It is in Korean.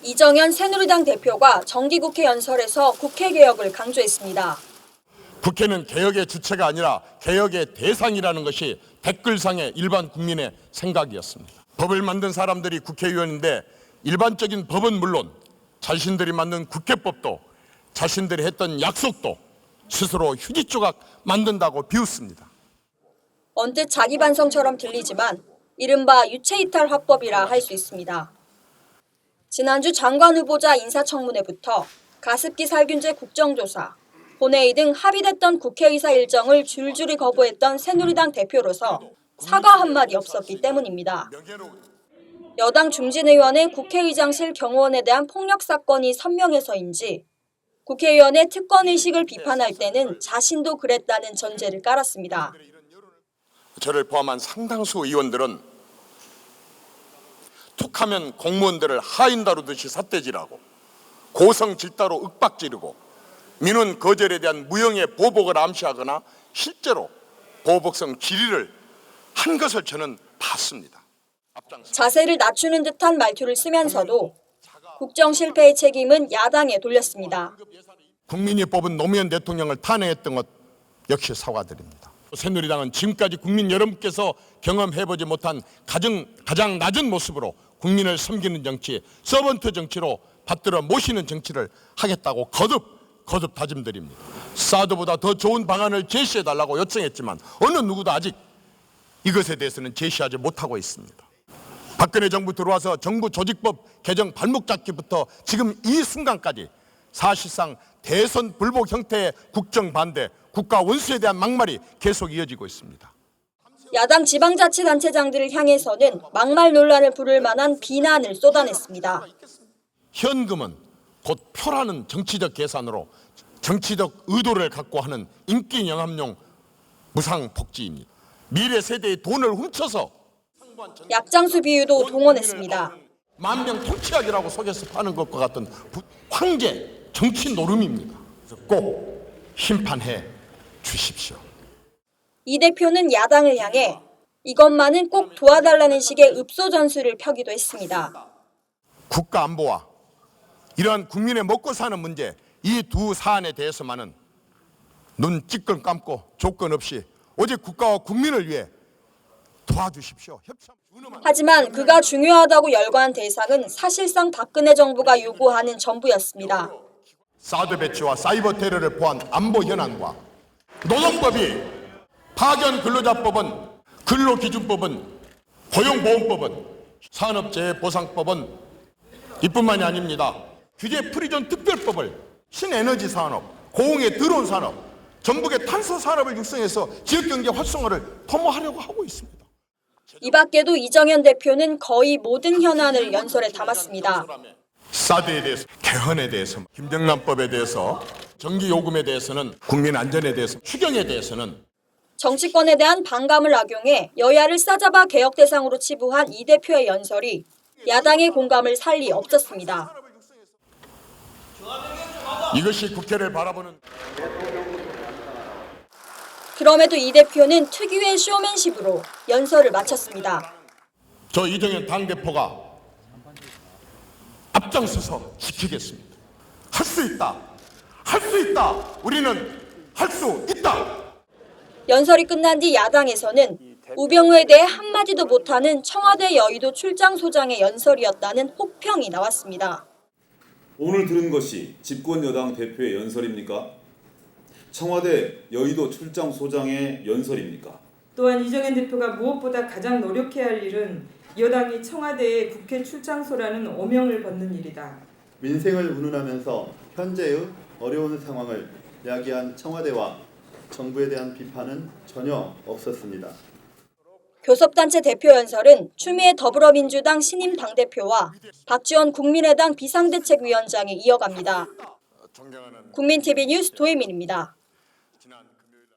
이정현 새누리당 대표가 정기국회 연설에서 국회 개혁을 강조했습니다. 국회는 개혁의 주체가 아니라 개혁의 대상이라는 것이 댓글상의 일반 국민의 생각이었습니다. 법을 만든 사람들이 국회의원인데 일반적인 법은 물론 자신들이 만든 국회법도 자신들이 했던 약속도 스스로 휴지 조각 만든다고 비웃습니다. 언뜻 자기 반성처럼 들리지만 이른바 유체이탈 화법이라 할 수 있습니다. 지난주 장관 후보자 인사청문회부터 가습기 살균제 국정조사, 본회의 등 합의됐던 국회의사 일정을 줄줄이 거부했던 새누리당 대표로서 사과 한마디 없었기 때문입니다. 여당 중진 의원의 국회의장실 경호원에 대한 폭력 사건이 선명해서인지 국회의원의 특권의식을 비판할 때는 자신도 그랬다는 전제를 깔았습니다. 저를 포함한 상당수 의원들은 툭하면 공무원들을 하인 다루듯이 삿대질하고 고성질따로 윽박지르고 민원 거절에 대한 무형의 보복을 암시하거나 실제로 보복성 질의를 한 것을 저는 봤습니다. 자세를 낮추는 듯한 말투를 쓰면서도 국정 실패의 책임은 야당에 돌렸습니다. 국민이 뽑은 노무현 대통령을 탄핵했던 것 역시 사과드립니다. 새누리당은 지금까지 국민 여러분께서 경험해보지 못한 가장 낮은 모습으로 국민을 섬기는 정치, 서번트 정치로 받들어 모시는 정치를 하겠다고 거듭 다짐드립니다. 사드보다 더 좋은 방안을 제시해달라고 요청했지만 어느 누구도 아직 이것에 대해서는 제시하지 못하고 있습니다. 박근혜 정부 들어와서 정부 조직법 개정 발목 잡기부터 지금 이 순간까지 사실상 대선 불복 형태의 국정 반대, 국가 원수에 대한 막말이 계속 이어지고 있습니다. 야당 지방자치단체장들을 향해서는 막말 논란을 부를 만한 비난을 쏟아냈습니다. 현금은 곧 표라는 정치적 계산으로 정치적 의도를 갖고 하는 인기 영합용 무상복지입니다. 미래 세대의 돈을 훔쳐서 약장수 비유도 동원했습니다. 만명 통치약이라고 속여서 파는 것과 같은 황제 정치 노름입니다. 그래서 꼭 심판해 주십시오. 이 대표는 야당을 향해 이것만은 꼭 도와달라는 식의 읍소 전술을 펴기도 했습니다. 국가 안보와 이러한 국민의 먹고 사는 문제, 이 두 사안에 대해서만은 눈 찌끔 감고 조건 없이 오직 국가와 국민을 위해 도와주십시오. 하지만 그가 중요하다고 열거한 대상은 사실상 박근혜 정부가 요구하는 전부였습니다. 사드 배치와 사이버 테러를 포함 안보 현안과 노동법이 파견 근로자법은 근로기준법은 고용보험법은 산업재해보상법은 이뿐만이 아닙니다. 규제 프리존 특별법을 신에너지 산업, 고흥의 드론 산업, 전북의 탄소 산업을 육성해서 지역경제 활성화를 도모하려고 하고 있습니다. 이 밖에도 이정현 대표는 거의 모든 현안을 연설에 담았습니다. 사드에 대해서, 개헌에 대해서, 김정남법에 대해서, 전기요금에 대해서는, 국민 안전에 대해서, 추경에 대해서는 정치권에 대한 반감을 악용해 여야를 싸잡아 개혁 대상으로 치부한 이 대표의 연설이 야당의 공감을 살 리 없었습니다. 이것이 국회를 바라보는. 그럼에도 이 대표는 특유의 쇼맨십으로 연설을 마쳤습니다. 저 이정현 당대표가 앞장서서 지키겠습니다. 할 수 있다. 할 수 있다. 우리는 할 수 있다. 연설이 끝난 뒤 야당에서는 우병우에 대해 한마디도 못하는 청와대 여의도 출장소장의 연설이었다는 혹평이 나왔습니다. 오늘 들은 것이 집권 여당 대표의 연설입니까? 청와대 여의도 출장소장의 연설입니까? 또한 이정현 대표가 무엇보다 가장 노력해야 할 일은 여당이 청와대의 국회 출장소라는 오명을 벗는 일이다. 민생을 운운하면서 현재의 어려운 상황을 야기한 청와대와 정부에 대한 비판은 전혀 없었습니다. 교섭단체 대표 연설은 추미애 더불어민주당 신임 당대표와 박지원 국민의당 비상대책위원장이 이어갑니다. 국민TV 뉴스 도혜민입니다.